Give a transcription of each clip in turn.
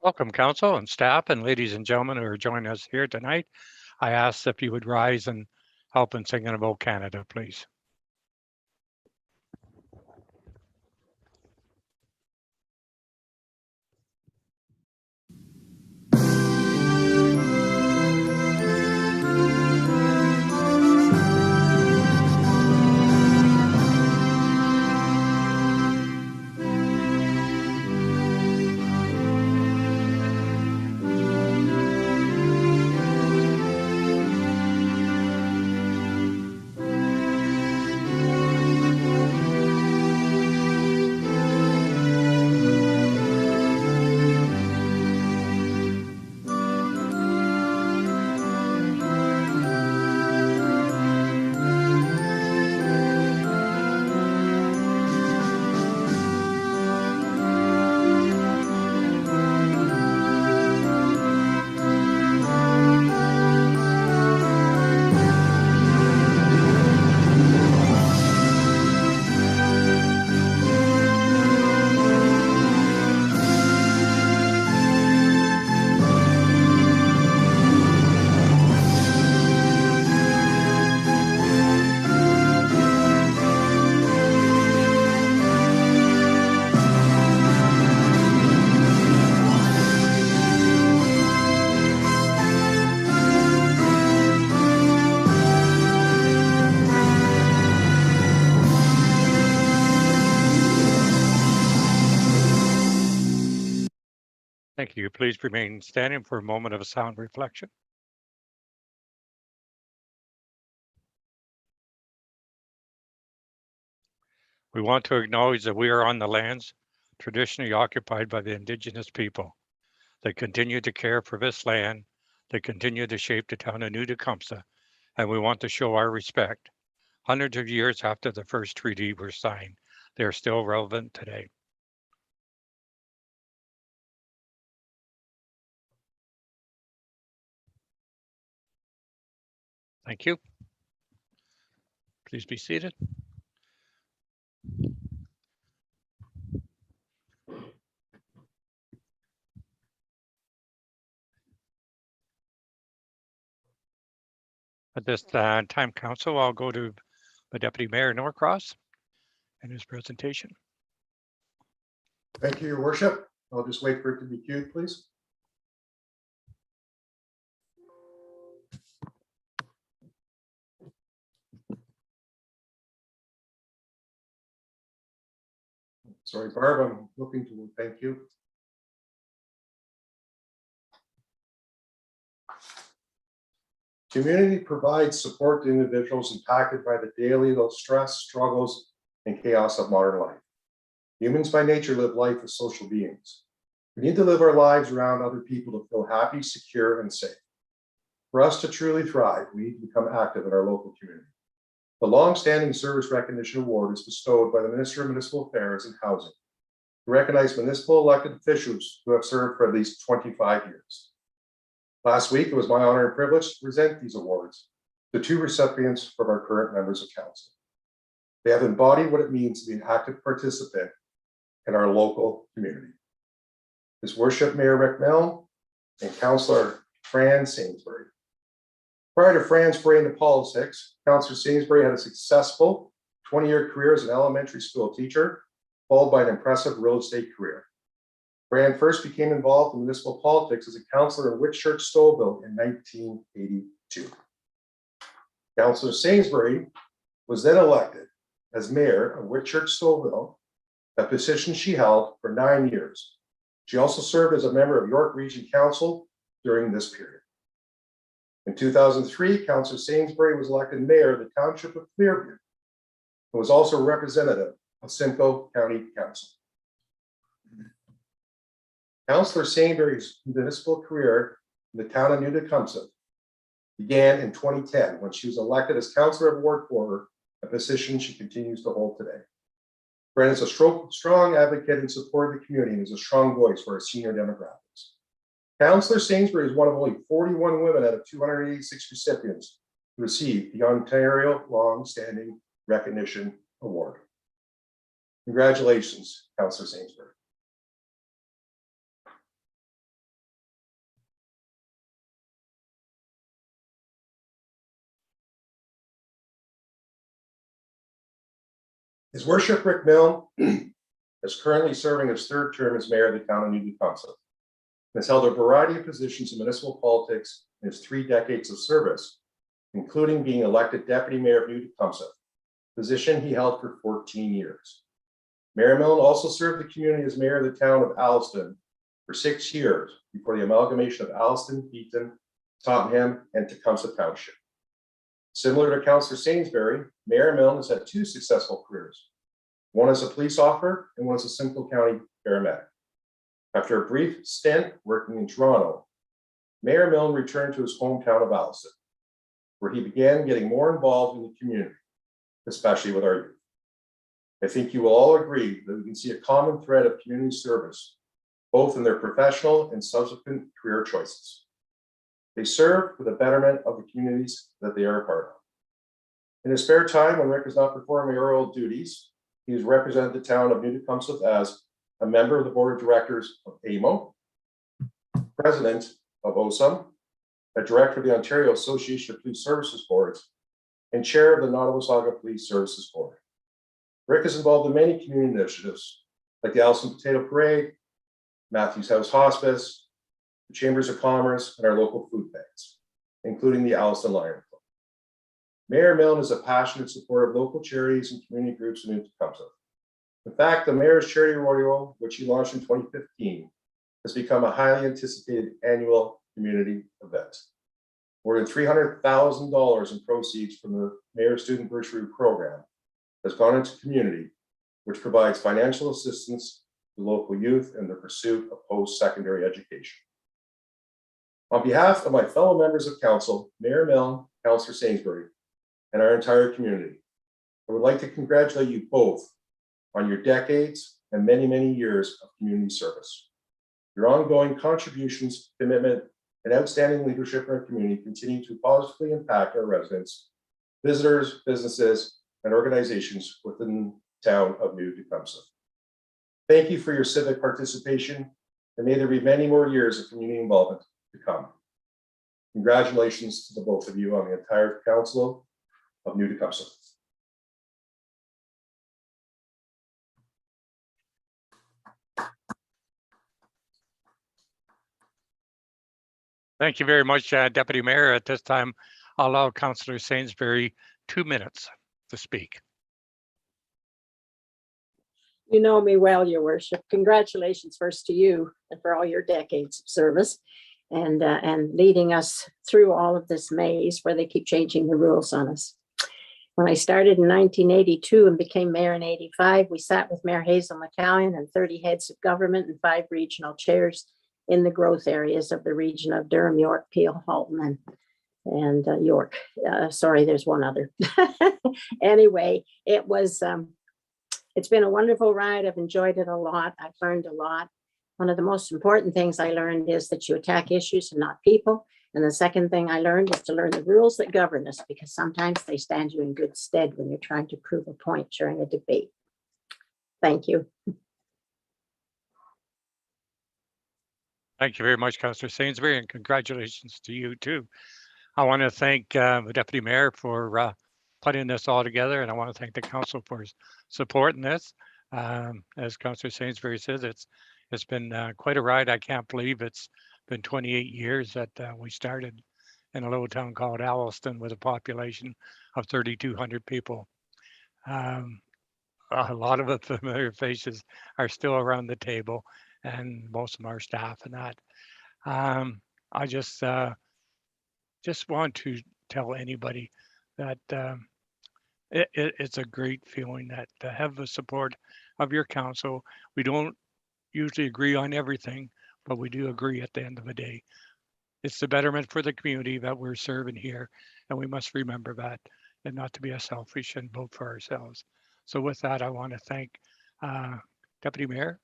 Welcome, Council and staff and ladies and gentlemen who are joining us here tonight. I ask if you would rise and help in singing about Canada, please. Thank you. Please remain standing for a moment of sound reflection. We want to acknowledge that we are on the lands traditionally occupied by the Indigenous people. They continue to care for this land. They continue to shape the town of New Tecumseth, and we want to show our respect. Hundreds of years after the first treaty was signed, they are still relevant today. Thank you. Please be seated. At this time, Council, I'll go to the Deputy Mayor Norcross and his presentation. Thank you, Your Worship. I'll just wait for it to be queued, please. Sorry, Barb, I'm looking to thank you. Community provides support to individuals impacted by the daily stress, struggles, and chaos of modern life. Humans by nature live life as social beings. We need to live our lives around other people to feel happy, secure, and safe. For us to truly thrive, we need to become active in our local community. The long-standing Service Recognition Award is bestowed by the Minister of Municipal Affairs and Housing to recognize municipal elected officials who have served for at least 25 years. Last week, it was my honor and privilege to present these awards to two recipients from our current members of council. They have embodied what it means to be an active participant in our local community. His Worship Mayor Rick Milne and Councillor Fran Sainsbury. Prior to Fran's foray into politics, Councillor Sainsbury had a successful 20-year career as an elementary school teacher, followed by an impressive real estate career. Fran first became involved in municipal politics as a councillor in Whitchurch Stouffville in 1982. Councillor Sainsbury was then elected as mayor of Whitchurch Stouffville, a position she held for 9 years. She also served as a member of York Region Council during this period. In 2003, Councillor Sainsbury was elected mayor of the Township of Clearview and was also representative of Simcoe County Council. Councillor Sainsbury's municipal career in the town of New Tecumseth began in 2010 when she was elected as Councillor of Ward 4, a position she continues to hold today. Fran is a strong advocate and support of the community and is a strong voice for our senior demographics. Councillor Sainsbury is one of only 41 women out of 286 recipients who received the Ontario Long-Standing Recognition Award. Congratulations, Councillor Sainsbury. His Worship Rick Milne is currently serving his third term as mayor of the town of New Tecumseth and has held a variety of positions in municipal politics in his 3 decades of service, including being elected deputy mayor of New Tecumseth, position he held for 14 years. Mayor Milne also served the community as mayor of the town of Alliston for 6 years before the amalgamation of Alliston, Beaton, Tottenham, and Tecumseth Township. Similar to Councillor Sainsbury, Mayor Milne has had 2 successful careers, one as a police officer and one as a Simcoe County paramedic. After a brief stint working in Toronto, Mayor Milne returned to his hometown of Alliston, where he began getting more involved in the community, especially with our youth. I think you will all agree that we can see a common thread of community service, both in their professional and subsequent career choices. They serve for the betterment of the communities that they are a part of. In his spare time, when Rick is not performing mayoral duties, he has represented the town of New Tecumseth as a member of the board of directors of AMO, president of OSUM, a director of the Ontario Association of Police Services Boards, and chair of the Nottawasaga Police Services Board. Rick is involved in many community initiatives, like the Alliston Potato Parade, Matthews House Hospice, the Chambers of Commerce, and our local food banks, including the Alliston Lion Club. Mayor Milne is a passionate supporter of local charities and community groups in New Tecumseth. In fact, the Mayor's Charity Rodeo, which he launched in 2015, has become a highly anticipated annual community event. More than $300,000 in proceeds from the Mayor's Student Bursary Program has gone into community, which provides financial assistance to local youth in the pursuit of post-secondary education. On behalf of my fellow members of council, Mayor Milne, Councillor Sainsbury, and our entire community, I would like to congratulate you both on your decades and many, many years of community service. Your ongoing contributions, commitment, and outstanding leadership in our community continue to positively impact our residents, visitors, businesses, and organizations within the town of New Tecumseth. Thank you for your civic participation, and may there be many more years of community involvement to come. Congratulations to the both of you on the entire council of New Tecumseth. Thank you very much, Deputy Mayor. At this time, I'll allow Councillor Sainsbury 2 minutes to speak. You know me well, Your Worship. Congratulations first to you and for all your decades of service and leading us through all of this maze where they keep changing the rules on us. When I started in 1982 and became mayor in 85, we sat with Mayor Hazel McCallion and 30 heads of government and 5 regional chairs in the growth areas of the region of Durham, York, Peel, Halton, and York. Sorry, there's one other. Anyway, it's been a wonderful ride. I've enjoyed it a lot. I've learned a lot. One of the most important things I learned is that you attack issues and not people. And the second thing I learned is to learn the rules that govern us, because sometimes they stand you in good stead when you're trying to prove a point during a debate. Thank you. Thank you very much, Councillor Sainsbury, and congratulations to you too. I want to thank the Deputy Mayor for putting this all together, and I want to thank the council for supporting this. As Councillor Sainsbury says, it's been quite a ride. I can't believe it's been 28 years that we started in a little town called Alliston with a population of 3,200 people. A lot of the familiar faces are still around the table, and most of them are staff and that. I just want to tell anybody that it's a great feeling that to have the support of your council. We don't usually agree on everything, but we do agree at the end of the day. It's the betterment for the community that we're serving here, and we must remember that and not to be a selfish and vote for ourselves. So with that, I want to thank Deputy Mayor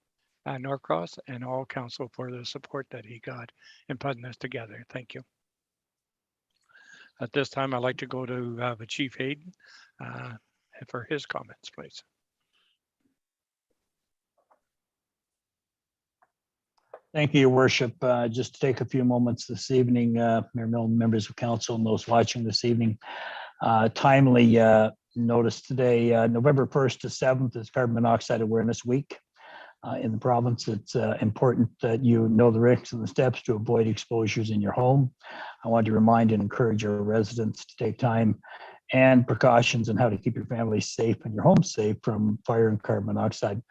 Norcross and all council for the support that he got in putting this together. Thank you. At this time, I'd like to go to the Chief Hayden for his comments, please. Thank you, Your Worship. Just to take a few moments this evening, Mayor Milne, members of council, and those watching this evening, timely notice today, November 1st to 7th is Carbon Monoxide Awareness Week. In the province, it's important that you know the risks and the steps to avoid exposures in your home. I want to remind and encourage our residents to take time and precautions on how to keep your family safe and your home safe from fire and carbon monoxide.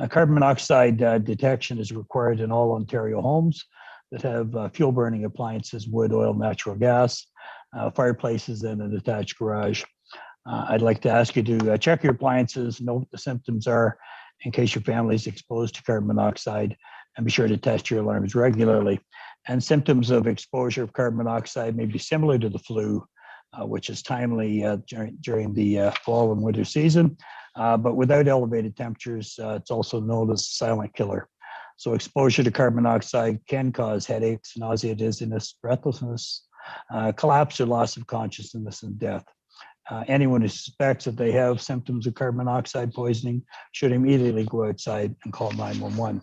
Carbon monoxide detection is required in all Ontario homes that have fuel burning appliances, wood, oil, natural gas, fireplaces, and an attached garage. I'd like to ask you to check your appliances, know what the symptoms are in case your family is exposed to carbon monoxide, and be sure to test your alarms regularly. And symptoms of exposure of carbon monoxide may be similar to the flu, which is timely during the fall and winter season, but without elevated temperatures, it's also known as a silent killer. So exposure to carbon monoxide can cause headaches, nausea, dizziness, breathlessness, collapse or loss of consciousness, and death. Anyone who suspects that they have symptoms of carbon monoxide poisoning should immediately go outside and call 911.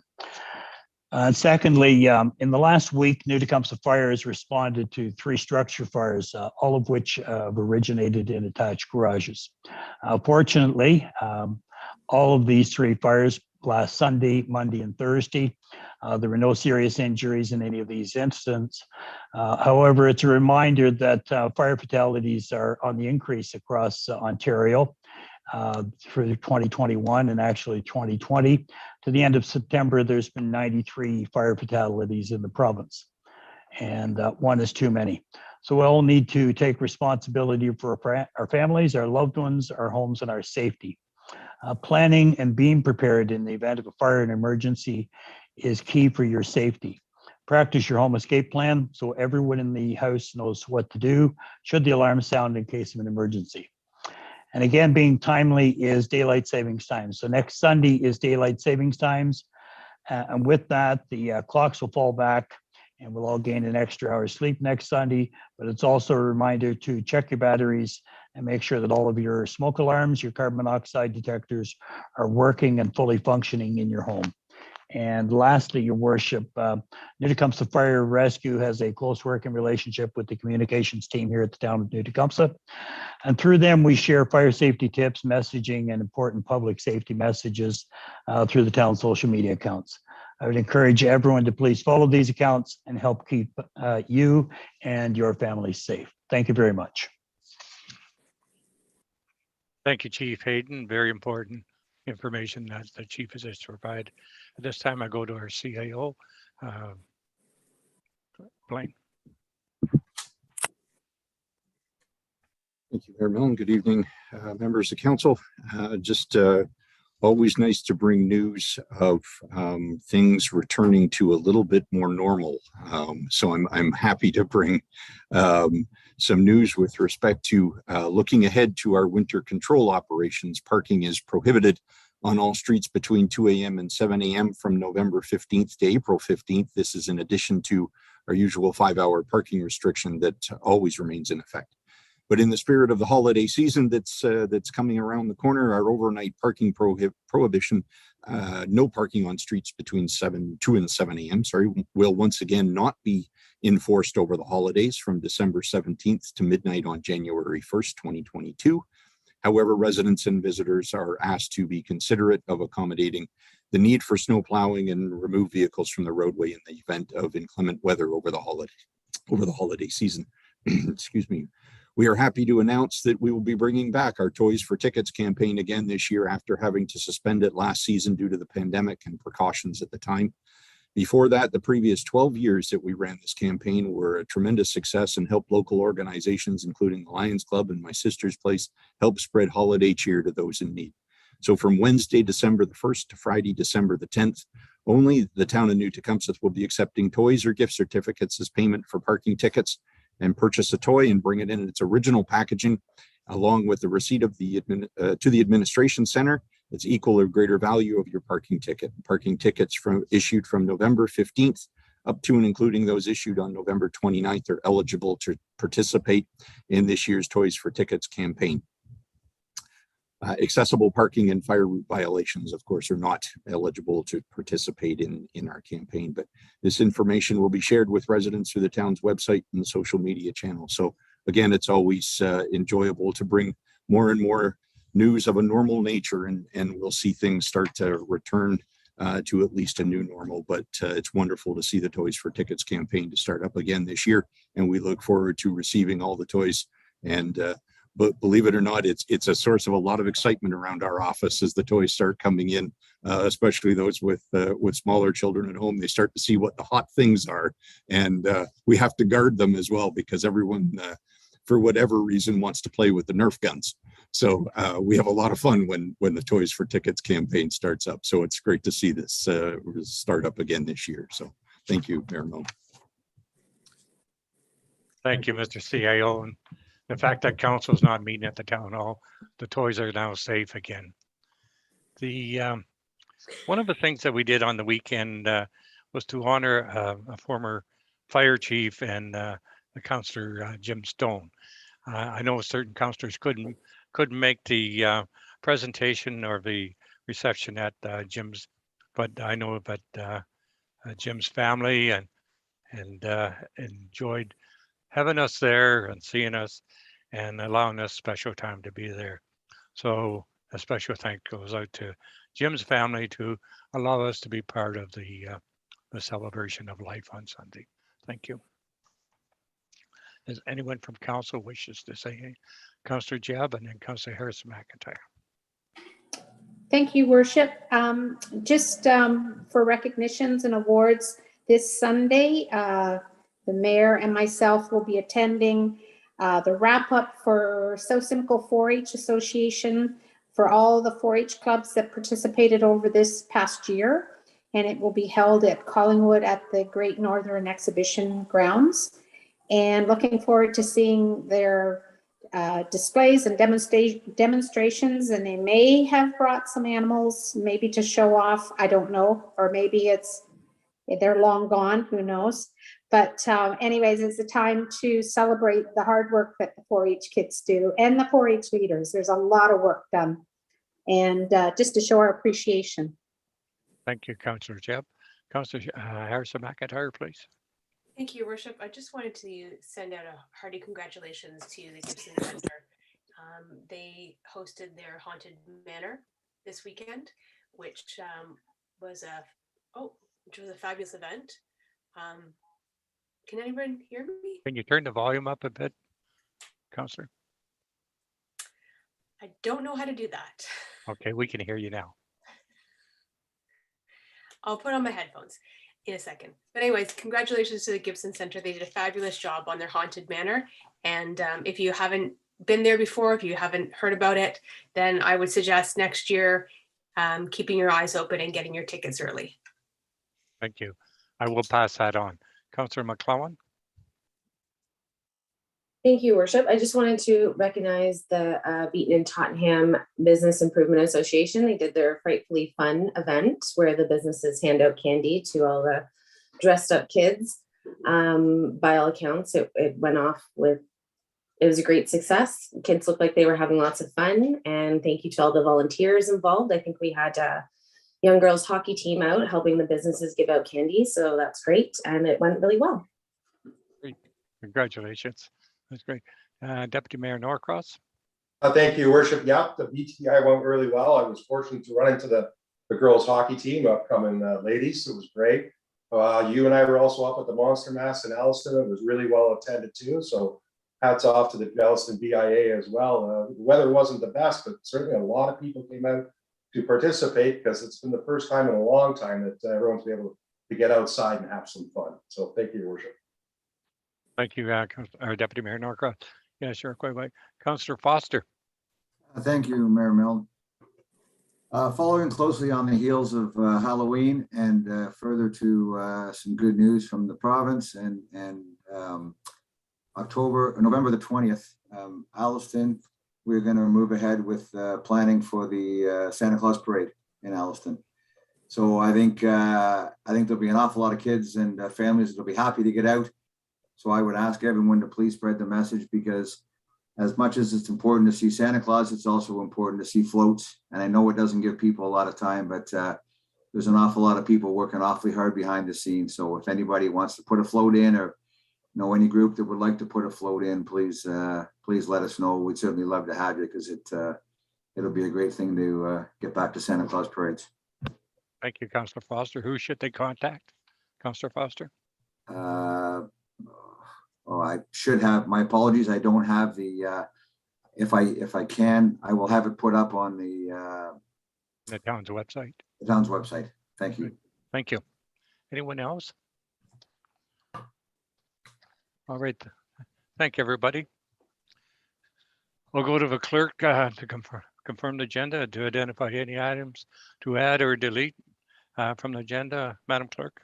Secondly, in the last week, New Tecumseth Fire has responded to 3 structure fires, all of which have originated in attached garages. Fortunately, all of these 3 fires last Sunday, Monday, and Thursday. There were no serious injuries in any of these incidents. However, it's a reminder that fire fatalities are on the increase across Ontario for 2021 and actually 2020. To the end of September, there's been 93 fire fatalities in the province, and one is too many. So we all need to take responsibility for our families, our loved ones, our homes, and our safety. Planning and being prepared in the event of a fire and emergency is key for your safety. Practice your home escape plan so everyone in the house knows what to do should the alarm sound in case of an emergency. And again, being timely is daylight savings time. So next Sunday is daylight savings times. And with that, the clocks will fall back and we'll all gain an extra hour's sleep next Sunday. But it's also a reminder to check your batteries and make sure that all of your smoke alarms, your carbon monoxide detectors are working and fully functioning in your home. And lastly, Your Worship, New Tecumseth Fire Rescue has a close working relationship with the communications team here at the town of New Tecumseth. And through them, we share fire safety tips, messaging, and important public safety messages through the town's social media accounts. I would encourage everyone to please follow these accounts and help keep you and your family safe. Thank you very much. Thank you, Chief Hayden. Very important information that the chief is to provide. At this time, I go to our CIO, Blaine. Thank you, Mayor Millen. Good evening, members of council. Always nice to bring news of things returning to a little bit more normal. So I'm happy to bring some news with respect to looking ahead to our winter control operations. Parking is prohibited on all streets between 2 a.m. and 7 a.m. from November 15th to April 15th. This is in addition to our usual 5-hour parking restriction that always remains in effect. But in the spirit of the holiday season that's coming around the corner, our overnight parking prohibition, no parking on streets between 2 and 7 a.m., will once again not be enforced over the holidays from December 17th to midnight on January 1st, 2022. However, residents and visitors are asked to be considerate of accommodating the need for snow plowing and remove vehicles from the roadway in the event of inclement weather over the holiday season. Excuse me. We are happy to announce that we will be bringing back our Toys for Tickets campaign again this year after having to suspend it last season due to the pandemic and precautions at the time. Before that, the previous 12 years that we ran this campaign were a tremendous success and helped local organizations, including the Lions Club and My Sister's Place, help spread holiday cheer to those in need. So from Wednesday, December the 1st to Friday, December the 10th, only the town of New Tecumseth will be accepting toys or gift certificates as payment for parking tickets. And purchase a toy and bring it in its original packaging, along with the receipt of to the administration center. It's equal or greater value of your parking ticket. Parking tickets issued from November 15th up to and including those issued on November 29th are eligible to participate in this year's Toys for Tickets campaign. Accessible parking and fire route violations, of course, are not eligible to participate in our campaign, but this information will be shared with residents through the town's website and social media channels. So again, it's always enjoyable to bring more and more news of a normal nature, and we'll see things start to return to at least a new normal. But it's wonderful to see the Toys for Tickets campaign to start up again this year, and we look forward to receiving all the toys. And but believe it or not, it's a source of a lot of excitement around our office as the toys start coming in, especially those with smaller children at home. They start to see what the hot things are, and we have to guard them as well, because everyone, for whatever reason, wants to play with the Nerf guns. So we have a lot of fun when the Toys for Tickets campaign starts up. So it's great to see this start up again this year. So thank you, Mayor Milne. Thank you, Mr. CIO. And the fact that council is not meeting at the town hall, the toys are now safe again. The one of the things that we did on the weekend was to honor a former fire chief and the Councillor Jim Stone. I know certain councillors couldn't make the presentation or the reception at Jim's, but I know that Jim's family and enjoyed having us there and seeing us and allowing us special time to be there. So a special thank goes out to Jim's family to allow us to be part of the celebration of life on Sunday. Thank you. Does anyone from council wishes to say anything? Councillor Jebb and then Councillor Harrison McIntyre. Thank you, Worship. Just for recognitions and awards this Sunday, the mayor and myself will be attending the wrap up for South Simcoe 4-H Association for all the 4-H clubs that participated over this past year. And it will be held at Collingwood at the Great Northern Exhibition Grounds. And looking forward to seeing their displays and demonstrations. And they may have brought some animals, maybe to show off, I don't know, or maybe they're long gone, who knows. But anyways, it's a time to celebrate the hard work that the 4-H kids do and the 4-H leaders. There's a lot of work done, and just to show our appreciation. Thank you, Councillor Jebb. Councillor Harrison McIntyre, please. Thank you, Your Worship. I just wanted to send out a hearty congratulations to the Gibson Centre. They hosted their Haunted Manor this weekend, which was a fabulous event. Can anyone hear me? Can you turn the volume up a bit, Councillor? I don't know how to do that. Okay, we can hear you now. I'll put on my headphones in a second. But anyways, congratulations to the Gibson Centre. They did a fabulous job on their Haunted Manor. And if you haven't been there before, if you haven't heard about it, then I would suggest next year keeping your eyes open and getting your tickets early. Thank you. I will pass that on. Councillor McClellan. Thank you, Worship. I just wanted to recognize the Beaton and Tottenham Business Improvement Association. They did their Frightfully Fun event where the businesses hand out candy to all the dressed up kids. By all accounts, it went off with, it was a great success. Kids looked like they were having lots of fun, and thank you to all the volunteers involved. I think we had a young girls hockey team out helping the businesses give out candy, so that's great, and it went really well. Great. Congratulations. That's great. Deputy Mayor Norcross. Thank you, Worship. Yep, the BTI went really well. I was fortunate to run into the girls hockey team, upcoming ladies. It was great. You and I were also up at the Monster Mass in Alliston. It was really well attended too. So hats off to the Alliston BIA as well. The weather wasn't the best, but certainly a lot of people came out to participate because it's been the first time in a long time that everyone's been able to get outside and have some fun. So thank you, Your Worship. Thank you, our Deputy Mayor Norcross. Yeah, sure, quite right. Councillor Foster. Thank you, Mayor Milne. Following closely on the heels of Halloween and further to some good news from the province and November the 20th, Alliston, we're going to move ahead with planning for the Santa Claus Parade in Alliston. So I think there'll be an awful lot of kids and families that'll be happy to get out. So I would ask everyone to please spread the message, because as much as it's important to see Santa Claus, it's also important to see floats. And I know it doesn't give people a lot of time, but there's an awful lot of people working awfully hard behind the scenes. So if anybody wants to put a float in, or know any group that would like to put a float in, please let us know. We'd certainly love to have you, because it'll be a great thing to get back to Santa Claus parades. Thank you, Councillor Foster. Who should they contact? Councillor Foster? Oh, I should have, my apologies, I don't have the, if I can, I will have it put up on the town's website. town's website. Thank you. Thank you. Anyone else? All right. Thank you, everybody. We'll go to the clerk to confirm the agenda, to identify any items to add or delete from the agenda. Madam Clerk.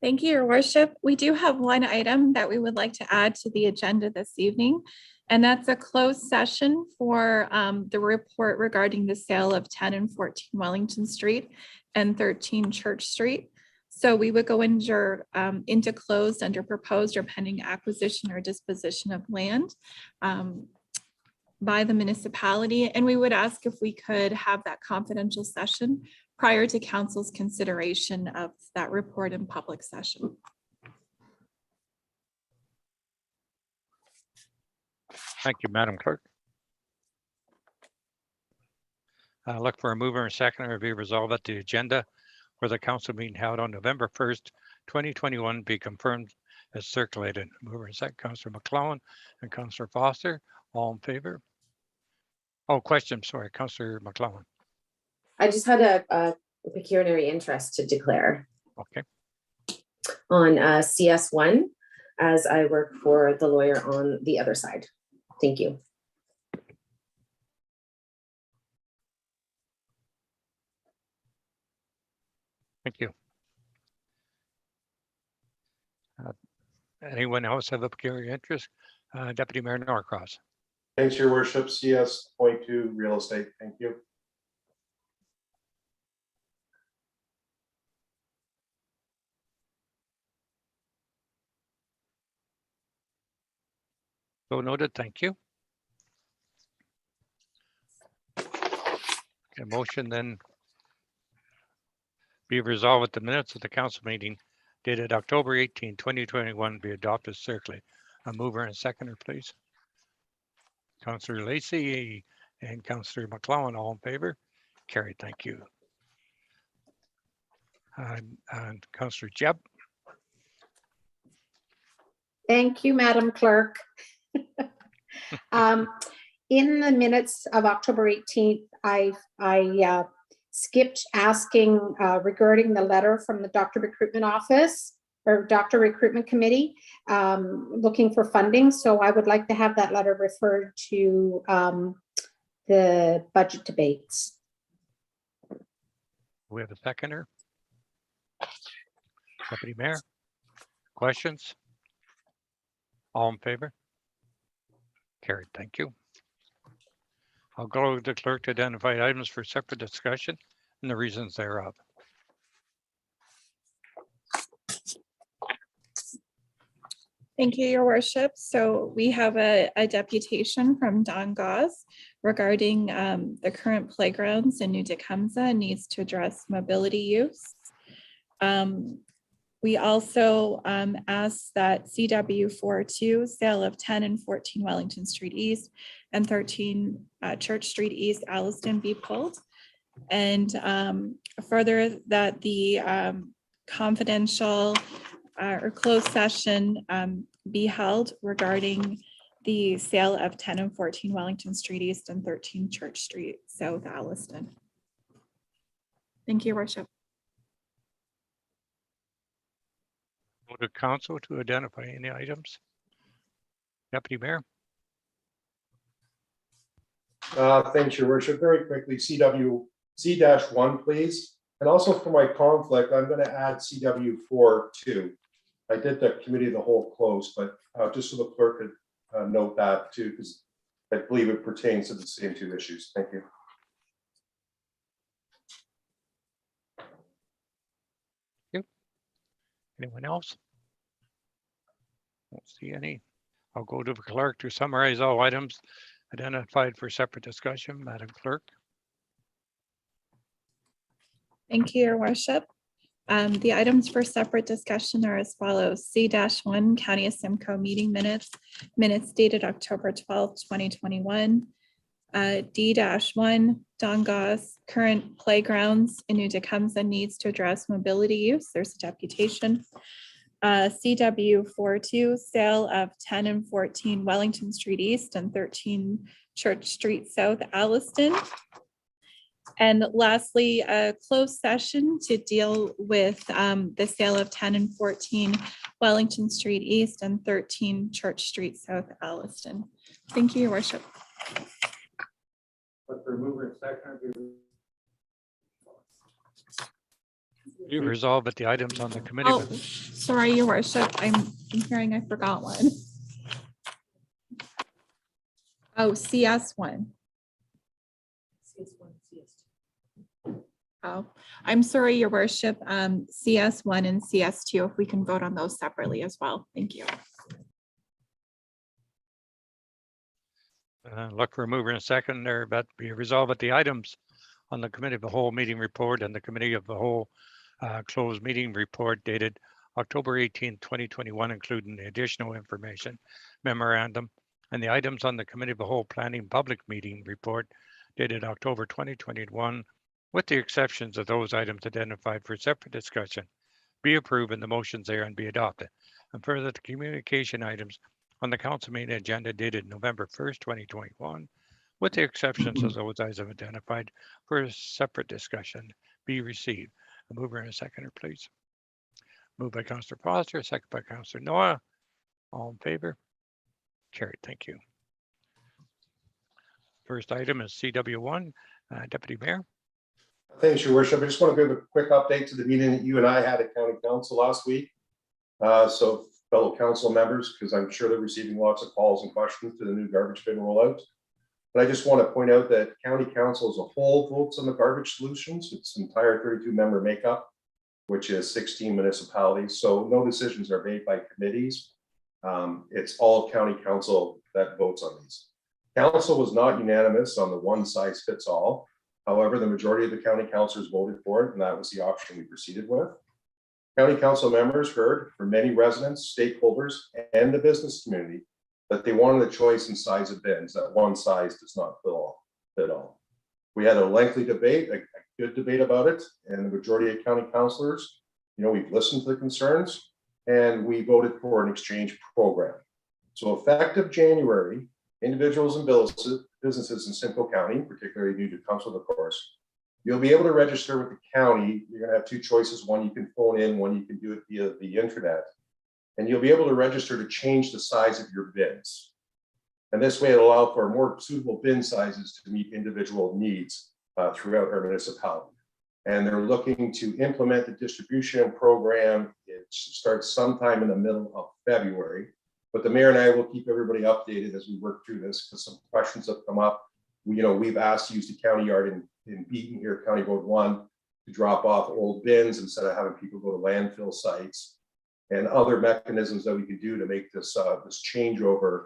Thank you, Your Worship. We do have one item that we would like to add to the agenda this evening, and that's a closed session for the report regarding the sale of 10 and 14 Wellington Street and 13 Church Street. So we would go into closed under proposed or pending acquisition or disposition of land by the municipality. And we would ask if we could have that confidential session prior to council's consideration of that report in public session. Thank you, Madam Clerk. Look for a mover and seconder. Be resolved that the agenda for the council meeting held on November 1st, 2021 be confirmed as circulated. Mover and second, Councillor McClellan and Councillor Foster. All in favor? Oh, question. Sorry, Councillor McClellan. I just had a pecuniary interest to declare Okay. on CS1 as I work for the lawyer on the other side. Thank you. Thank you. Anyone else have a pecuniary interest? Deputy Mayor Norcross. Thanks, Your Worship. CS.2 real estate. Thank you. So noted. Thank you. A motion then be resolved at the minutes of the council meeting dated October 18, 2021 be adopted circularly. A mover and seconder, please. Councillor Lacey and Councillor McClellan, all in favor? Carried. Thank you. And Councillor Jeb. Thank you, Madam Clerk. In the minutes of October 18th, I skipped asking regarding the letter from the Doctor Recruitment Office or Doctor Recruitment Committee looking for funding. So I would like to have that letter referred to the budget debates. We have a seconder. Deputy Mayor. Questions? All in favor? Carried. Thank you. I'll go to the clerk to identify items for separate discussion and the reasons thereof. Thank you, Your Worship. So we have a deputation from Don Goss regarding the current playgrounds in New Tecumseth needs to address mobility use. We also asked that C.W.3 sale of 10 and 14 Wellington Street East and 13 Church Street East, Alliston be pulled. And further that the confidential or closed session be held regarding the sale of 10 and 14 Wellington Street East and 13 Church Street South, Alliston. Thank you, Your Worship. Go to council to identify any items. Deputy Mayor. Thanks, Your Worship. Very quickly, C-1, please. And also for my conflict, I'm going to add CW4 too. I did the committee of the whole close, but just so the clerk could note that too, because I believe it pertains to the same two issues. Thank you. Anyone else? Won't see any. I'll go to the clerk to summarize all items identified for separate discussion. Madam Clerk. Thank you, Your Worship. The items for separate discussion are as follows. C-1, County of Simcoe meeting minutes dated October 12th, 2021. D-1, Don Goss, current playgrounds in New Tecumseth needs to address mobility use. There's a deputation. C.W.3 sale of 10 and 14 Wellington Street East and 13 Church Street South, Alliston. And lastly, a closed session to deal with the sale of 10 and 14 Wellington Street East and 13 Church Street South, Alliston. Thank you, Your Worship. You resolve that the items on the committee. Oh, sorry, Your Worship. I'm hearing I forgot one. Oh, CS1. Oh, I'm sorry, Your Worship. CS1 and CS2, if we can vote on those separately as well. Thank you. Look for a mover and a second there, but be resolved that the items on the committee of the whole meeting report and the committee of the whole closed meeting report dated October 18th, 2021, including the additional information memorandum, and the items on the committee of the whole planning public meeting report dated October 2021, with the exceptions of those items identified for separate discussion, be approved and the motions therein be adopted. And further, the communication items on the council meeting agenda dated November 1st, 2021, with the exceptions of those items identified for a separate discussion, be received. A mover and a seconder, please. Moved by Councillor Foster, second by Councillor Noah. All in favor? Carried. Thank you. First item is CW1, Deputy Mayor. Thanks, Your Worship. I just want to give a quick update to the meeting that you and I had at County Council last week. So fellow council members, because I'm sure they're receiving lots of calls and questions to the new garbage bin rollout. But I just want to point out that County Council as a whole votes on the garbage solutions. It's entire 32-member makeup, which is 16 municipalities. So no decisions are made by committees. It's all County Council that votes on these. Council was not unanimous on the one size fits all. However, the majority of the county councilors voted for it, and that was the option we proceeded with. County council members heard from many residents, stakeholders, and the business community that they wanted a choice in size of bins, that one size does not fit all. We had a lengthy debate, a good debate about it, and the majority of county councilors, we've listened to the concerns, and we voted for an exchange program. So effective January, individuals and businesses in Simcoe County, particularly New Tecumseth, of course, you'll be able to register with the county. You're going to have two choices. One, you can phone in, one, you can do it via the internet. And you'll be able to register to change the size of your bins. And this way it'll allow for more suitable bin sizes to meet individual needs throughout our municipality. And they're looking to implement the distribution program. It starts sometime in the middle of February. But the mayor and I will keep everybody updated as we work through this, because some questions have come up. We've asked to use the county yard in Beaton here, County Road 1, to drop off old bins instead of having people go to landfill sites, and other mechanisms that we can do to make this changeover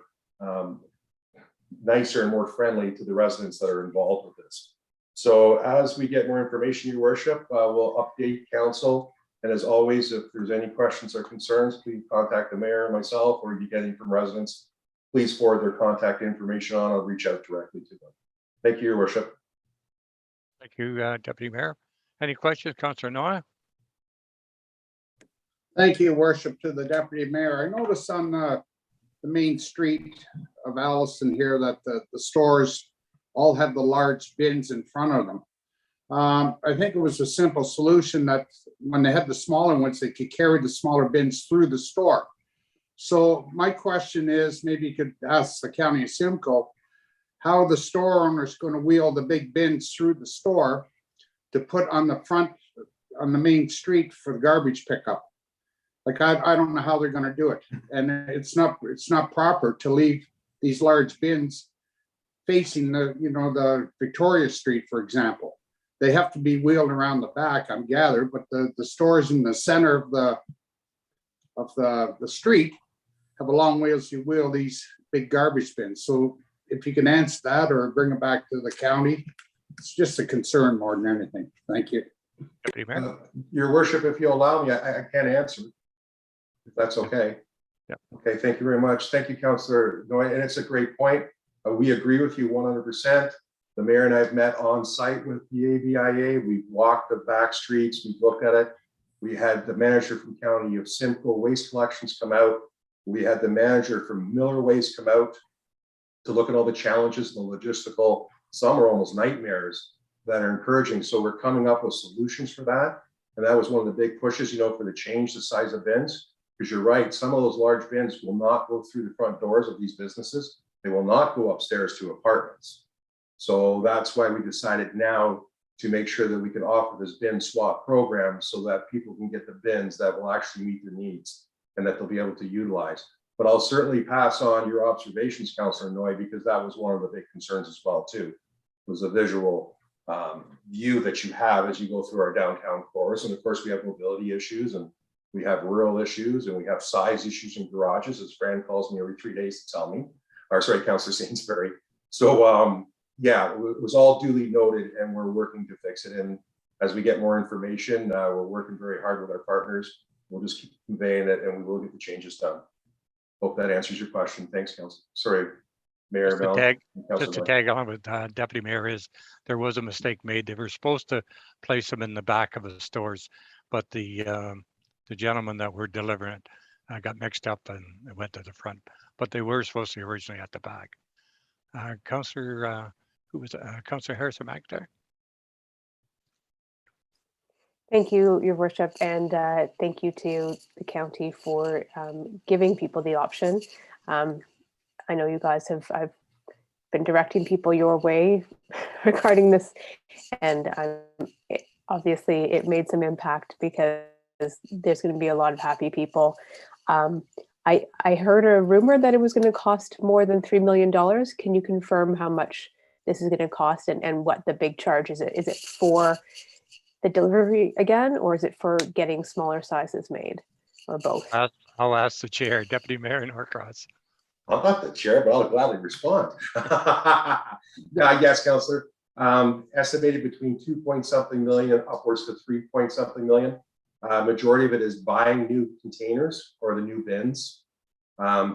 nicer and more friendly to the residents that are involved with this. So as we get more information, Your Worship, we'll update council. And as always, if there's any questions or concerns, please contact the mayor, myself, or if you get any from residents, please forward their contact information on. I'll reach out directly to them. Thank you, Your Worship. Thank you, Deputy Mayor. Any questions, Councillor Noah? Thank you, Worship, to the Deputy Mayor. I noticed on the main street of Alliston here that the stores all have the large bins in front of them. I think it was a simple solution that when they had the smaller ones, they could carry the smaller bins through the store. So my question is, maybe you could ask the County of Simcoe how the store owner is going to wheel the big bins through the store to put on the front, on the main street for the garbage pickup. Like, I don't know how they're going to do it. And it's not proper to leave these large bins facing the Victoria Street, for example. They have to be wheeled around the back, I'm gathered, but the stores in the center of the street have a long way as you wheel these big garbage bins. So if you can answer that or bring it back to the county, it's just a concern more than anything. Thank you. Deputy Mayor. Your worship, if you'll allow me, I can't answer, if that's okay. Yeah. Okay, thank you very much. Thank you, Councillor Noy, and it's a great point. We agree with you 100%. The mayor and I have met on site with the AVIA. We've walked the back streets. We've looked at it. We had the manager from County of Simcoe Waste Collections come out. We had the manager from Miller Waste come out to look at all the challenges, the logistical, some are almost nightmares that are encouraging. So we're coming up with solutions for that. And that was one of the big pushes, for the change the size of bins. Because you're right, some of those large bins will not go through the front doors of these businesses. They will not go upstairs to apartments. So that's why we decided now to make sure that we can offer this bin swap program so that people can get the bins that will actually meet their needs and that they'll be able to utilize. But I'll certainly pass on your observations, Councillor Noy, because that was one of the big concerns as well too, was the visual view that you have as you go through our downtown cores. And of course we have mobility issues, and we have rural issues, and we have size issues in garages, as Fran calls me every 3 days to tell me, or sorry, Councillor Sainsbury. So yeah, it was all duly noted, and we're working to fix it. And as we get more information, we're working very hard with our partners. We'll just keep conveying it, and we will get the changes done. Hope that answers your question. Thanks, Council. Sorry, Mayor. Just to tag on with Deputy Mayor, there was a mistake made. They were supposed to place them in the back of the stores, but the gentleman that were delivering it got mixed up and it went to the front. But they were supposed to be originally at the back. Councillor, who was Councillor Harrison McIntyre? Thank you, Your Worship, and thank you to the county for giving people the option. I know you guys I've been directing people your way regarding this, and obviously it made some impact because there's going to be a lot of happy people. I heard a rumor that it was going to cost more than $3 million. Can you confirm how much this is going to cost and what the big charge is? Is it for the delivery again, or is it for getting smaller sizes made, or both? I'll ask the chair, Deputy Mayor Norcross. I'm not the chair, but I'll gladly respond. Yes, Councillor. Estimated between 2-point-something million upwards to 3-point-something million. Majority of it is buying new containers or the new bins,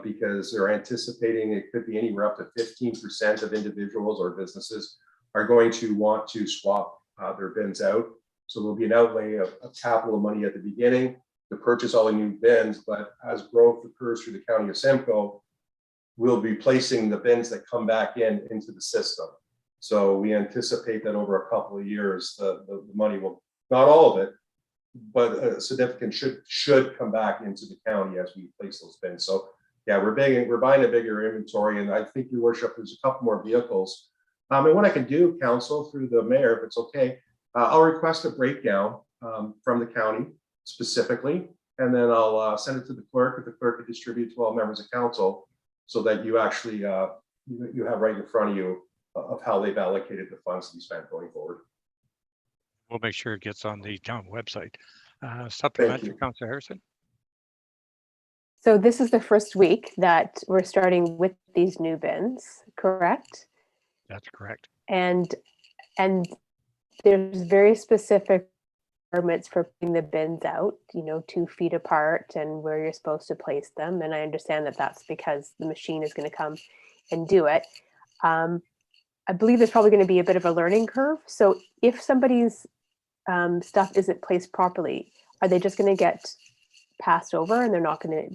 because they're anticipating it could be anywhere up to 15% of individuals or businesses are going to want to swap their bins out. So there'll be an outlay of capital money at the beginning to purchase all the new bins, but as growth occurs through the County of Simcoe, we'll be placing the bins that come back into the system. So we anticipate that over a couple of years, the money will, not all of it, but a significant should come back into the county as we place those bins. So yeah, we're buying a bigger inventory, and I think, Your Worship, there's a couple more vehicles. And what I can do, Council, through the mayor, if it's okay, I'll request a breakdown from the county specifically, and then I'll send it to the clerk, if the clerk could distribute to all members of council, so that you actually you have right in front of you of how they've allocated the funds to be spent going forward. We'll make sure it gets on the town website. Supplementary, Councillor Harrison. So this is the first week that we're starting with these new bins, correct? That's correct. And there's very specific requirements for putting the bins out, 2 feet apart and where you're supposed to place them. And I understand that that's because the machine is going to come and do it. I believe there's probably going to be a bit of a learning curve. So if somebody's stuff isn't placed properly, are they just going to get passed over and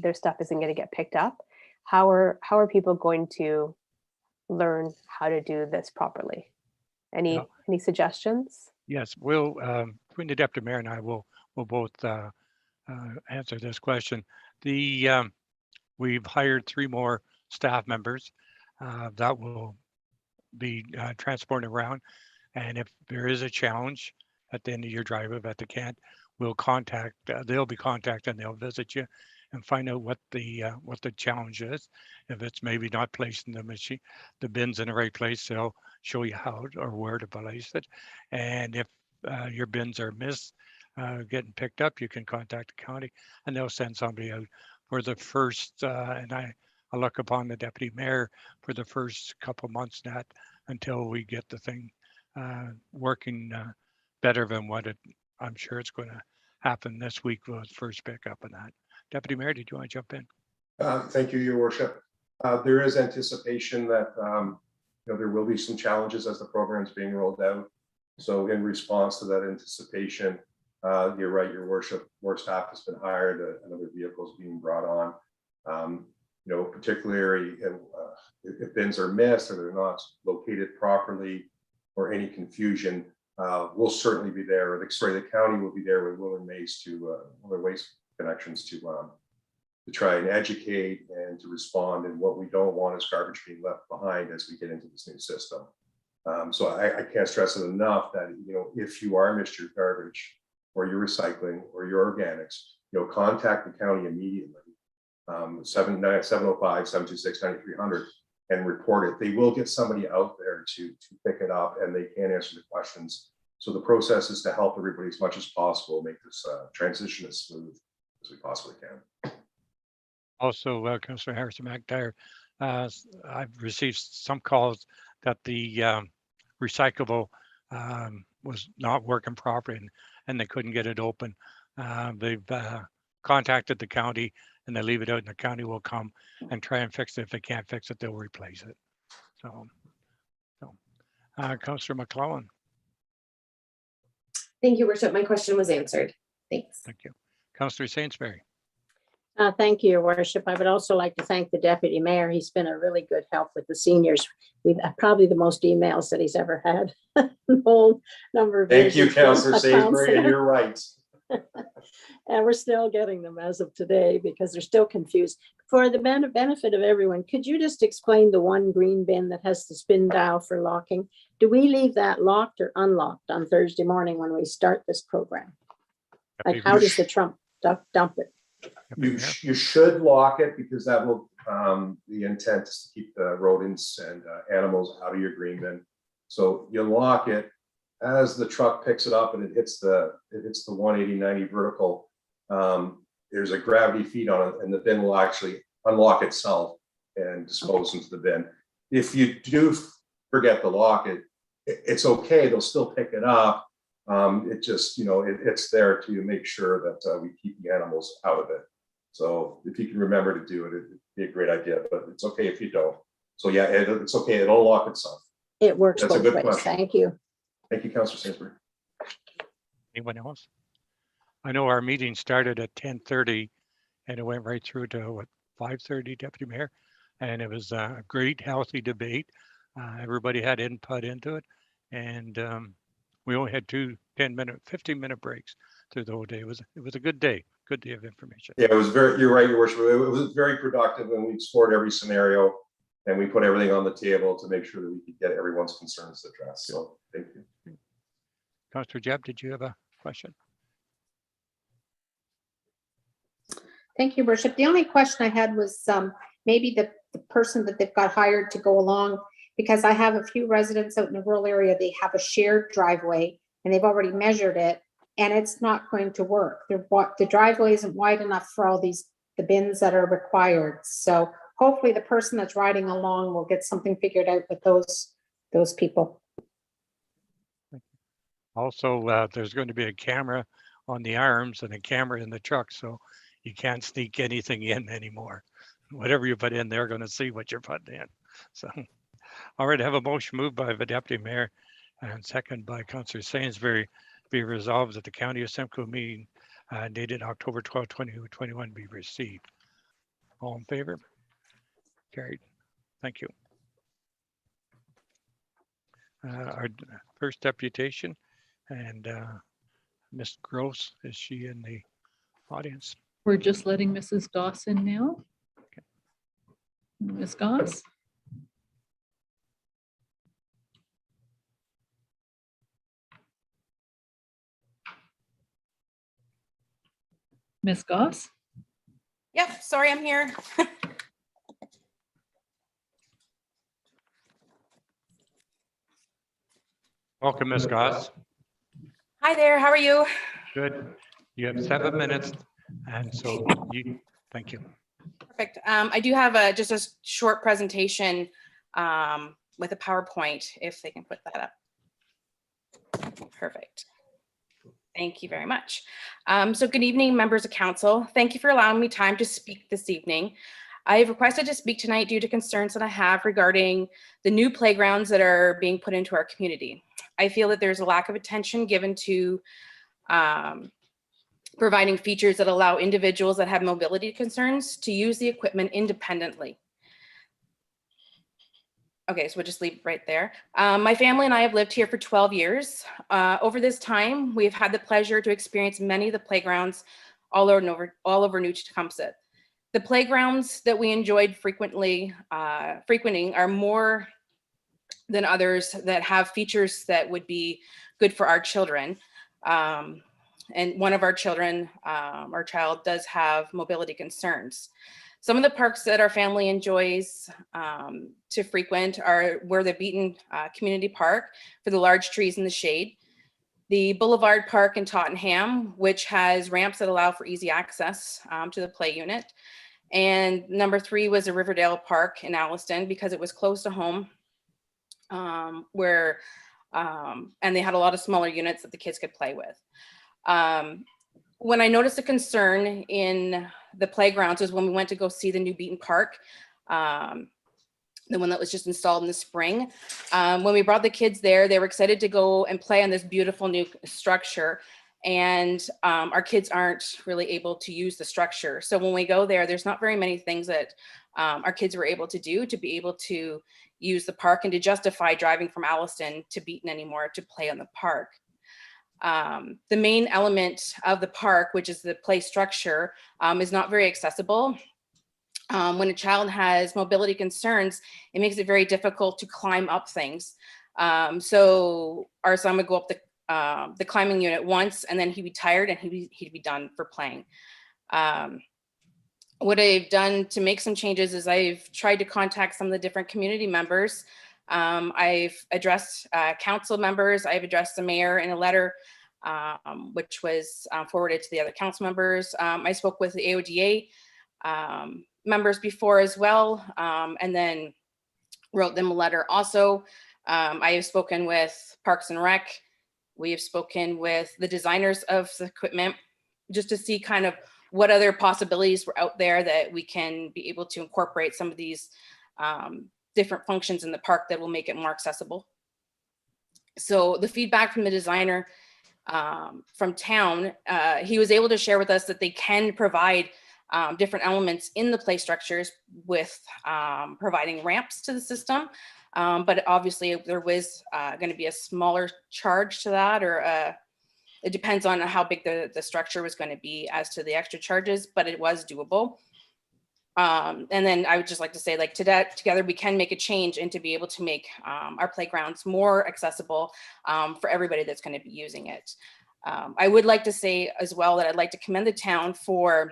their stuff isn't going to get picked up? How are people going to learn how to do this properly? Any suggestions? Yes, we'll between the Deputy Mayor and I will both answer this question. We've hired 3 more staff members that will be transported around, and if there is a challenge at the end of your drive that they can't, we'll contact. They'll be contacted and they'll visit you and find out what the challenge is. If it's maybe not placing the bins in the right place, they'll show you how or where to place it. And if your bins are missed, getting picked up, you can contact the county and they'll send somebody out for the first, and I look upon the Deputy Mayor for the first couple months until we get the thing working better than what it I'm sure it's going to happen this week. We'll first pick up on that. Deputy Mayor, did you want to jump in? Thank you, Your Worship. There is anticipation that there will be some challenges as the program is being rolled out. So in response to that anticipation, you're right, Your Worship, more staff has been hired, another vehicle is being brought on. Particularly if bins are missed or they're not located properly or any confusion, we'll certainly be there. The county will be there with Will and Mace to Will and Waste Connections to try and educate and to respond. And what we don't want is garbage being left behind as we get into this new system. So I can't stress it enough that, if you are missed your garbage or your recycling or your organics, contact the county immediately. 705-726-9300 and report it. They will get somebody out there to pick it up, and they can answer the questions. So the process is to help everybody as much as possible, make this transition as smooth as we possibly can. Also, Councillor Harrison McIntyre, I've received some calls that the recyclable was not working properly and they couldn't get it open. They've contacted the county and they leave it out, and the county will come and try and fix it. If they can't fix it, they'll replace it. So Councillor McClellan. Thank you, Worship. My question was answered. Thanks. Thank you. Councillor Sainsbury. Thank you, Your Worship. I would also like to thank the Deputy Mayor. He's been a really good help with the seniors. We've probably the most emails that he's ever had. The whole number of Thank you, years he's been Councillor a Sainsbury, and councillor. you're right. And we're still getting them as of today because they're still confused. For the benefit of everyone, could you just explain the one green bin that has the spin dial for locking? Do we leave that locked or unlocked on Thursday morning when we start this program? Like, how does the Trump dump it? You should lock it, because that will, the intent is to keep the rodents and animals out of your green bin. So you lock it. As the truck picks it up and it hits the 180-90 vertical, there's a gravity feed on it, and the bin will actually unlock itself and dispose into the bin. If you do forget to lock it, it's okay. They'll still pick it up. It just, it's there to make sure that we keep the animals out of it. So if you can remember to do it, it'd be a great idea, but it's okay if you don't. So yeah, it's okay. It'll lock itself. It works That's a both good ways. question. Thank you. Thank you, Councillor Sainsbury. Anyone else? I know our meeting started at 10:30 and it went right through to 5:30, Deputy Mayor. And it was a great, healthy debate. Everybody had input into it. And we only had 15-minute breaks through the whole day. It was a good day of information. Yeah, it was you're right, Your Worship. It was very productive, and we explored every scenario and we put everything on the table to make sure that we could get everyone's concerns addressed. So thank you. Councillor Jebb, did you have a question? Thank you, Worship. The only question I had was maybe the person that they've got hired to go along, because I have a few residents out in the rural area, they have a shared driveway and they've already measured it and it's not going to work. The driveway isn't wide enough for all the bins that are required. So hopefully the person that's riding along will get something figured out with those people. Also, there's going to be a camera on the arms and a camera in the truck, so you can't sneak anything in anymore. Whatever you put in, they're going to see what you're putting in. So, all right, I have a motion moved by the Deputy Mayor and second by Councillor Sainsbury, be resolved that the County of Simcoe meeting dated October 12, 2021 be received. All in favor? Carried. Thank you. Our first deputation, and Ms. Gross, is she in the audience? We're just letting Mrs. Goss in now. Okay. Ms. Goss? Ms. Goss? Yep, sorry, I'm here. Welcome, Ms. Goss. Hi there, how are you? Good. You have 7 minutes, and so thank you. Perfect. I do have just a short presentation with a PowerPoint, if they can put that up. Perfect. Thank you very much. So good evening, members of council. Thank you for allowing me time to speak this evening. I have requested to speak tonight due to concerns that I have regarding the new playgrounds that are being put into our community. I feel that there's a lack of attention given to providing features that allow individuals that have mobility concerns to use the equipment independently. Okay, so we'll just leave it right there. My family and I have lived here for 12 years. Over this time, we've had the pleasure to experience many of the playgrounds all over New Tecumseth. The playgrounds that we enjoyed frequenting are more than others that have features that would be good for our children. And one of our children, our child does have mobility concerns. Some of the parks that our family enjoys to frequent are where the Beaton Community Park for the large trees in the shade, the Boulevard Park in Tottenham, which has ramps that allow for easy access to the play unit. And number 3 was a Riverdale Park in Alliston because it was close to home, and they had a lot of smaller units that the kids could play with. When I noticed a concern in the playgrounds was when we went to go see the new Beaton Park, the one that was just installed in the spring. When we brought the kids there, they were excited to go and play on this beautiful new structure. And our kids aren't really able to use the structure. So when we go there, there's not very many things that our kids were able to do to be able to use the park and to justify driving from Alliston to Beaton anymore to play on the park. The main element of the park, which is the play structure, is not very accessible. When a child has mobility concerns, it makes it very difficult to climb up things. So our son would go up the climbing unit once, and then he'd be tired and he'd be done for playing. What I've done to make some changes is I've tried to contact some of the different community members. I've addressed council members. I've addressed the mayor in a letter, which was forwarded to the other council members. I spoke with the AODA members before as well, and then wrote them a letter also. I have spoken with Parks and Rec. We have spoken with the designers of the equipment just to see kind of what other possibilities were out there that we can be able to incorporate some of these different functions in the park that will make it more accessible. So the feedback from the designer from town, he was able to share with us that they can provide different elements in the play structures with providing ramps to the system. But obviously there was going to be a smaller charge to that, or it depends on how big the structure was going to be as to the extra charges, but it was doable. And then I would just like to say, like, together we can make a change and to be able to make our playgrounds more accessible for everybody that's going to be using it. I would like to say as well that I'd like to commend the town for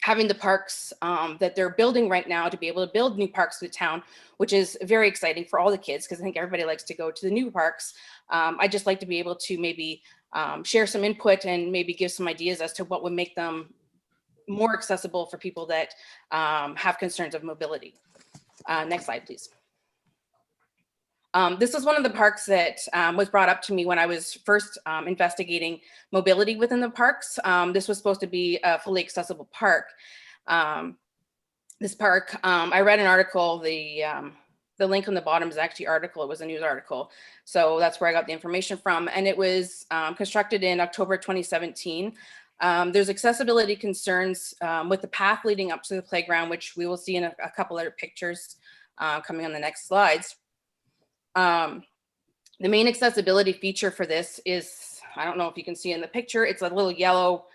having the parks that they're building right now to be able to build new parks for the town, which is very exciting for all the kids because I think everybody likes to go to the new parks. I just like to be able to maybe share some input and maybe give some ideas as to what would make them more accessible for people that have concerns of mobility. Next slide, please. This is one of the parks that was brought up to me when I was first investigating mobility within the parks. This was supposed to be a fully accessible park. This park, I read an article, the link on the bottom is actually article, it was a news article. So that's where I got the information from. And it was constructed in October 2017. There's accessibility concerns with the path leading up to the playground, which we will see in a couple other pictures coming on the next slides. The main accessibility feature for this is, I don't know if you can see in the picture, it's a little yellow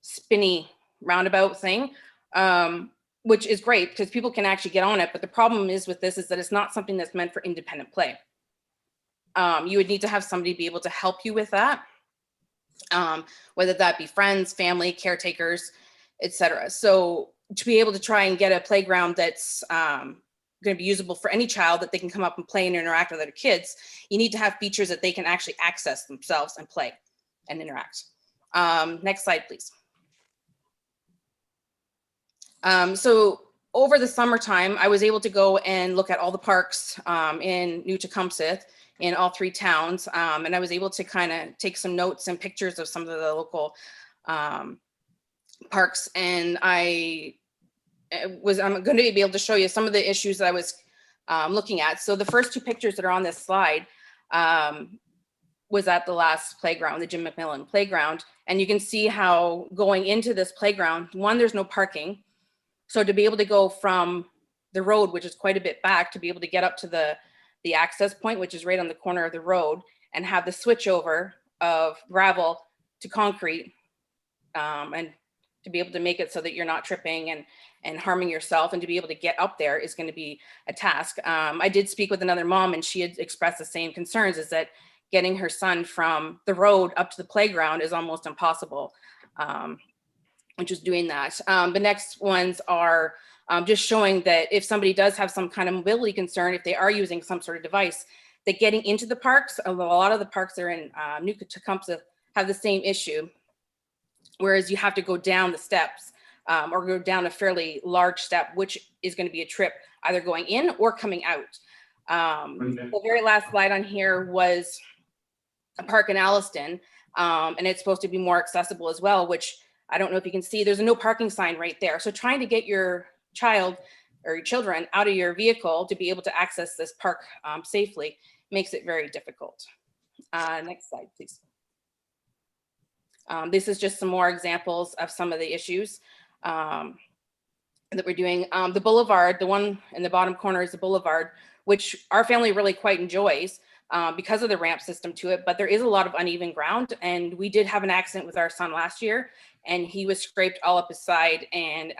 spinny roundabout thing, which is great because people can actually get on it. But the problem is with this is that it's not something that's meant for independent play. You would need to have somebody be able to help you with that, whether that be friends, family, caretakers, etc. So to be able to try and get a playground that's going to be usable for any child that they can come up and play and interact with other kids, you need to have features that they can actually access themselves and play and interact. Next slide, please. So over the summertime, I was able to go and look at all the parks in New Tecumseth in all 3 towns. And I was able to kind of take some notes and pictures of some of the local parks. And I'm going to be able to show you some of the issues that I was looking at. So the first 2 pictures that are on this slide was at the last playground, the Jim McMillan playground. And you can see how going into this playground, one, there's no parking. So to be able to go from the road, which is quite a bit back, to be able to get up to the access point, which is right on the corner of the road, and have the switch over of gravel to concrete, and to be able to make it so that you're not tripping and harming yourself, and to be able to get up there is going to be a task. I did speak with another mom, and she had expressed the same concerns, is that getting her son from the road up to the playground is almost impossible. Which is doing that. The next ones are just showing that if somebody does have some kind of mobility concern, if they are using some sort of device, that getting into the parks, a lot of the parks that are in New Tecumseth have the same issue, whereas you have to go down the steps or go down a fairly large step, which is going to be a trip either going in or coming out. The very last slide on here was a park in Alliston, and it's supposed to be more accessible as well, which I don't know if you can see, there's a no parking sign right there. So trying to get your child or your children out of your vehicle to be able to access this park safely makes it very difficult. Next slide, please. This is just some more examples of some of the issues that we're doing. The boulevard, the one in the bottom corner is the boulevard, which our family really quite enjoys because of the ramp system to it, but there is a lot of uneven ground. And we did have an accident with our son last year, and he was scraped all up his side and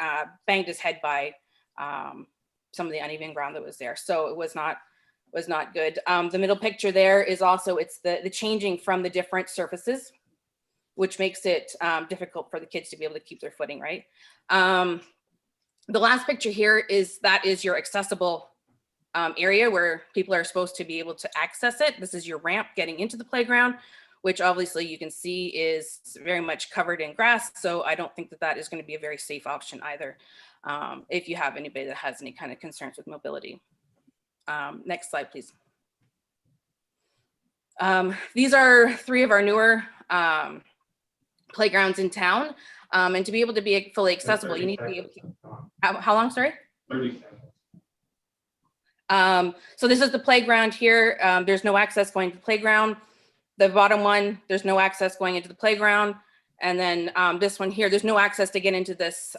banged his head by some of the uneven ground that was there. So it was not good. The middle picture there is also, it's the changing from the different surfaces, which makes it difficult for the kids to be able to keep their footing, right? The last picture here that is your accessible area where people are supposed to be able to access it. This is your ramp getting into the playground, which obviously you can see is very much covered in grass. So I don't think that that is going to be a very safe option either, if you have anybody that has any kind of concerns with mobility. Next slide, please. These are 3 of our newer playgrounds in town. And to be able to be fully accessible, you need to be able to, how long, sorry? 30 seconds. So this is the playground here. There's no access going to the playground. The bottom one, there's no access going into the playground. And then this one here, there's no access to get into this,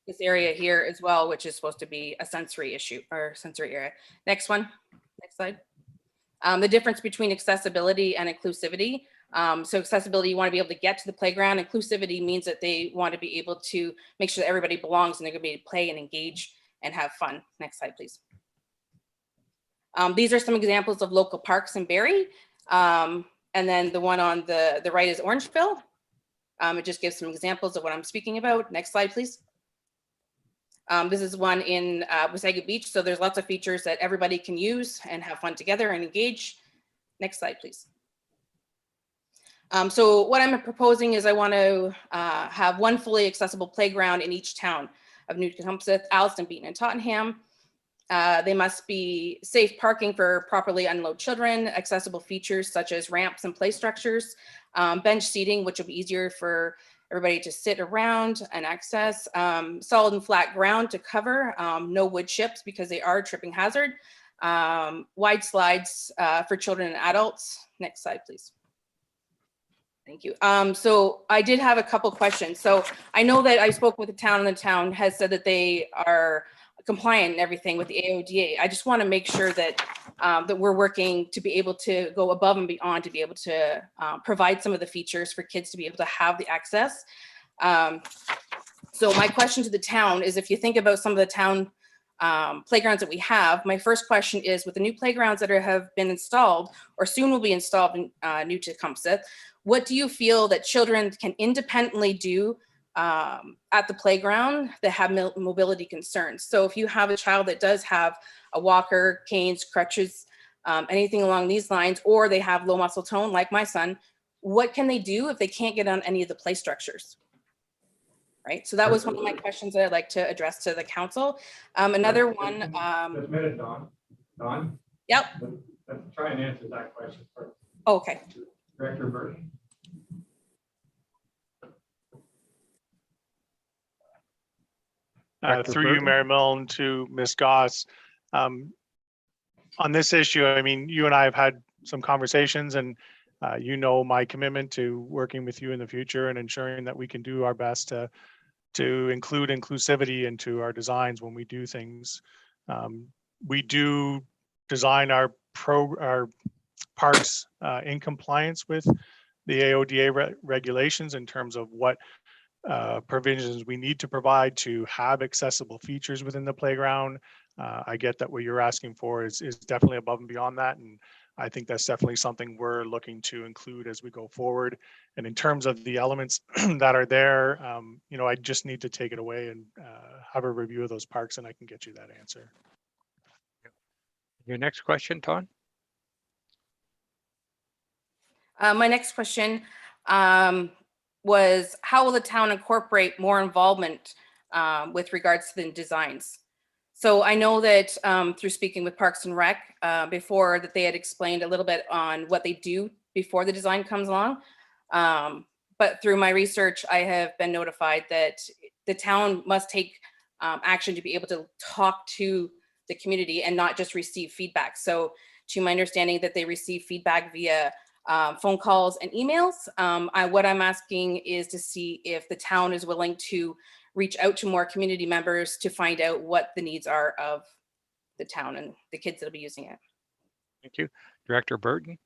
this area here as well, which is supposed to be a sensory issue or sensory area. Next one, next slide. The difference between accessibility and inclusivity. So accessibility, you want to be able to get to the playground. Inclusivity means that they want to be able to make sure that everybody belongs and they're going to be able to play and engage and have fun. Next slide, please. These are some examples of local parks in Barrie. And then the one on the right is Orangeville. It just gives some examples of what I'm speaking about. Next slide, please. This is one in Wasaga Beach. So there's lots of features that everybody can use and have fun together and engage. Next slide, please. So what I'm proposing is I want to have one fully accessible playground in each town of New Tecumseth, Alliston, Beaton, and Tottenham. They must be safe parking for properly unload children, accessible features such as ramps and play structures, bench seating, which will be easier for everybody to sit around and access, solid and flat ground to cover, no wood chips because they are a tripping hazard, wide slides for children and adults. Next slide, please. Thank you. So I did have a couple questions. So I know that I spoke with the town, and the town has said that they are compliant and everything with the AODA. I just want to make sure that that we're working to be able to go above and beyond to be able to provide some of the features for kids to be able to have the access. So my question to the town is, if you think about some of the town playgrounds that we have, my first question is, with the new playgrounds that have been installed or soon will be installed in New Tecumseth, what do you feel that children can independently do at the playground that have mobility concerns? So if you have a child that does have a walker, canes, crutches, anything along these lines, or they have low muscle tone like my son, what can they do if they can't get on any of the play structures? right? So that was one of my questions that I'd like to address to the council. Another one. Just a minute, Don. Don? Yep. Let's try and answer that question first. Okay. Director Burton. Through you, Mayor Milne, to Ms. Goss. On this issue, I mean, you and I have had some conversations, and you know my commitment to working with you in the future and ensuring that we can do our best to include inclusivity into our designs when we do things. We do design our parks in compliance with the AODA regulations in terms of what provisions we need to provide to have accessible features within the playground. I get that what you're asking for is definitely above and beyond that, and I think that's definitely something we're looking to include as we go forward. And in terms of the elements that are there, you know, I just need to take it away and have a review of those parks, and I can get you that answer. Your next question, Ton? My next question was, how will the town incorporate more involvement with regards to the designs? So I know that through speaking with Parks and Rec before, that they had explained a little bit on what they do before the design comes along. But through my research, I have been notified that the town must take action to be able to talk to the community and not just receive feedback. So to my understanding that they receive feedback via phone calls and emails. What I'm asking is to see if the town is willing to reach out to more community members to find out what the needs are of the town and the kids that'll be using it. Thank you. Director Burton?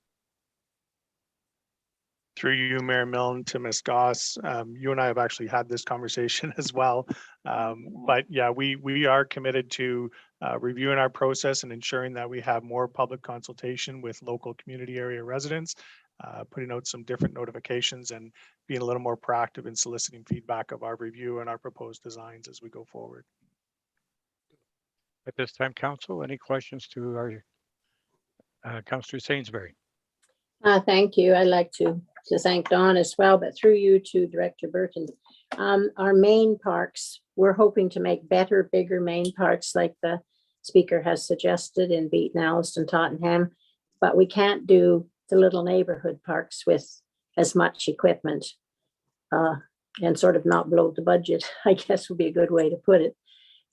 Through you, Mayor Milne, to Ms. Goss, you and I have actually had this conversation as well. But yeah, we are committed to reviewing our process and ensuring that we have more public consultation with local community area residents, putting out some different notifications and being a little more proactive in soliciting feedback of our review and our proposed designs as we go forward. At this time, council, any questions to our Councillor Sainsbury? Thank you. I'd like to thank Dawn as well, but through you to Director Burton. Our main parks, we're hoping to make better, bigger main parks like the speaker has suggested in Beaton, Alliston, Tottenham, but we can't do the little neighborhood parks with as much equipment and sort of not blow the budget, I guess would be a good way to put it.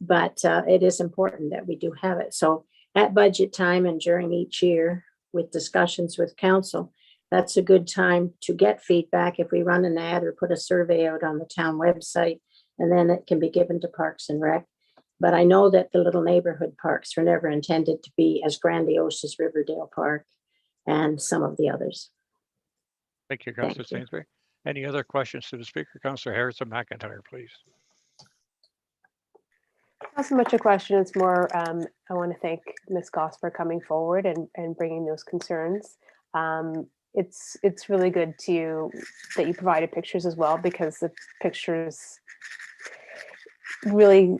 But it is important that we do have it. So at budget time and during each year with discussions with council, that's a good time to get feedback if we run an ad or put a survey out on the town website, and then it can be given to Parks and Rec. But I know that the little neighborhood parks were never intended to be as grandiose as Riverdale Park and some of the others. Thank you, Councillor Sainsbury. Any other questions to the speaker? Councillor Harrison McIntyre, please. Not so much a question, it's more, I want to thank Ms. Goss for coming forward and bringing those concerns. It's really good that you provided pictures as well, because the pictures really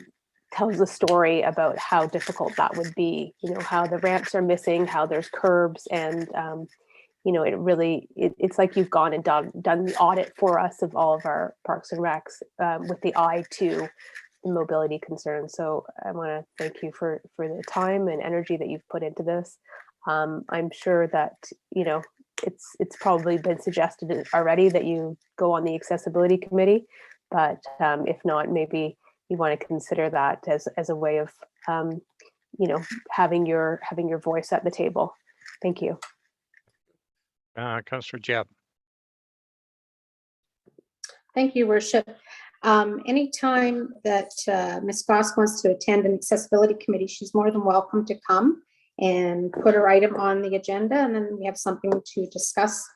tells a story about how difficult that would be, you know, how the ramps are missing, how there's curbs, and you know, it's like you've gone and done the audit for us of all of our parks and recs with the eye to the mobility concerns. So I want to thank you for the time and energy that you've put into this. I'm sure that, you know, it's probably been suggested already that you go on the accessibility committee, but if not, maybe you want to consider that as a way of, you know, having your voice at the table. Thank you. Councillor Jebb. Thank you, Worship. Anytime that Ms. Goss wants to attend an accessibility committee, she's more than welcome to come and put her item on the agenda, and then we have something to discuss.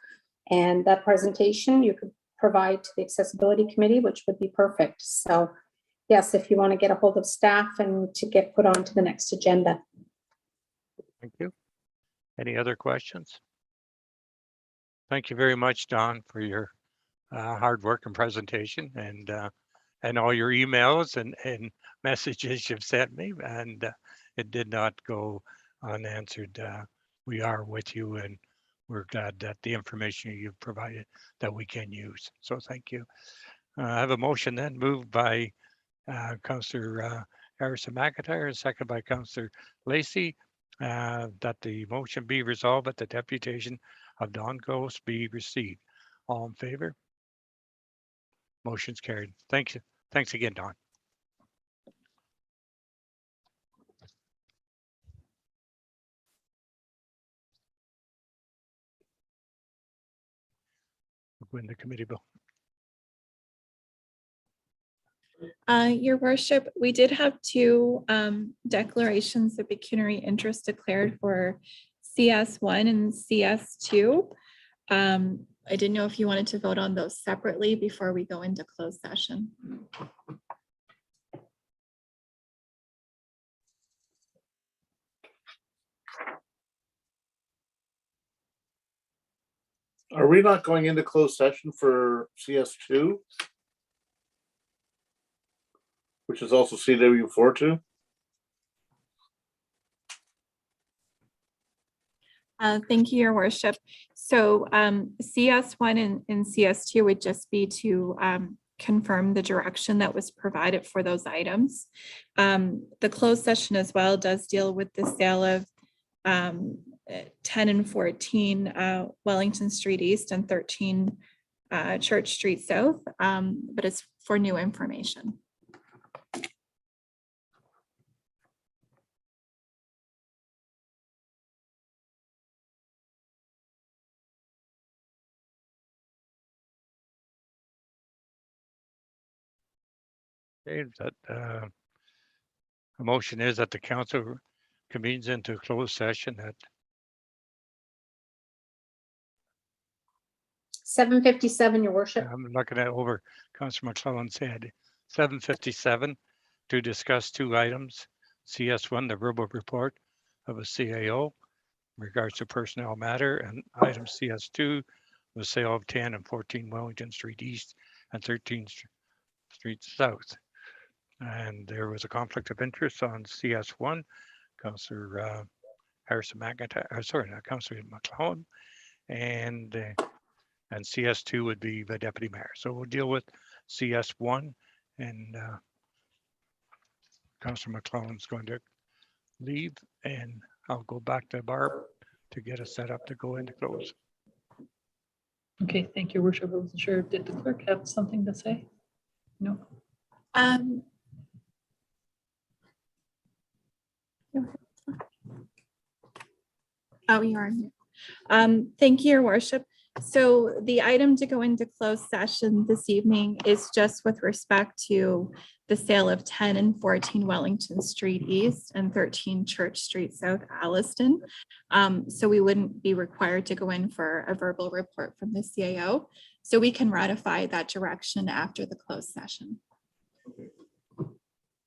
And that presentation you could provide to the accessibility committee, which would be perfect. So yes, if you want to get a hold of staff and to get put on to the next agenda. Thank you. Any other questions? Thank you very much, Don, for your hard work and presentation, and all your emails and messages you've sent me, and it did not go unanswered. We are with you, and we're glad that the information you've provided that we can use. So thank you. I have a motion then moved by Councillor Harrison McIntyre, second by Councillor Lacey, that the motion be resolved that the deputation of Don Goss be received. All in favor? Motion's carried. Thank you. Thanks again, Don. Win the committee bill. Your worship, we did have two declarations of pecuniary interest declared for CS1 and CS2. I didn't know if you wanted to vote on those separately before we go into closed session. Are we not going into closed session for CS2? Which is also CW4 too? Thank you, Your Worship. So CS1 and CS2 would just be to confirm the direction that was provided for those items. The closed session as well does deal with the sale of 10 and 14 Wellington Street East and 13 Church Street South, but it's for new information. Okay, that a motion is that the council convenes into closed session at 7:57, Your Worship. I'm looking at over Councillor McClellan's head, 7:57 to discuss two items. CS1, the verbal report of a CAO in regards to personnel matter, and item CS2, the sale of 10 and 14 Wellington Street East and 13 Street South. And there was a conflict of interest on CS1, Councillor Harrison McIntyre, sorry, not Councillor McClellan, and CS2 would be the deputy mayor. So we'll deal with CS1, and Councillor McClellan's going to leave, and I'll go back to Barb to get us set up to go into close. Okay, thank you, Worship. I wasn't sure. Did the clerk have something to say? No. Oh, you are. Thank you, Your Worship. So the item to go into closed session this evening is just with respect to the sale of 10 and 14 Wellington Street East and 13 Church Street South, Alliston. So we wouldn't be required to go in for a verbal report from the CAO. So we can ratify that direction after the closed session.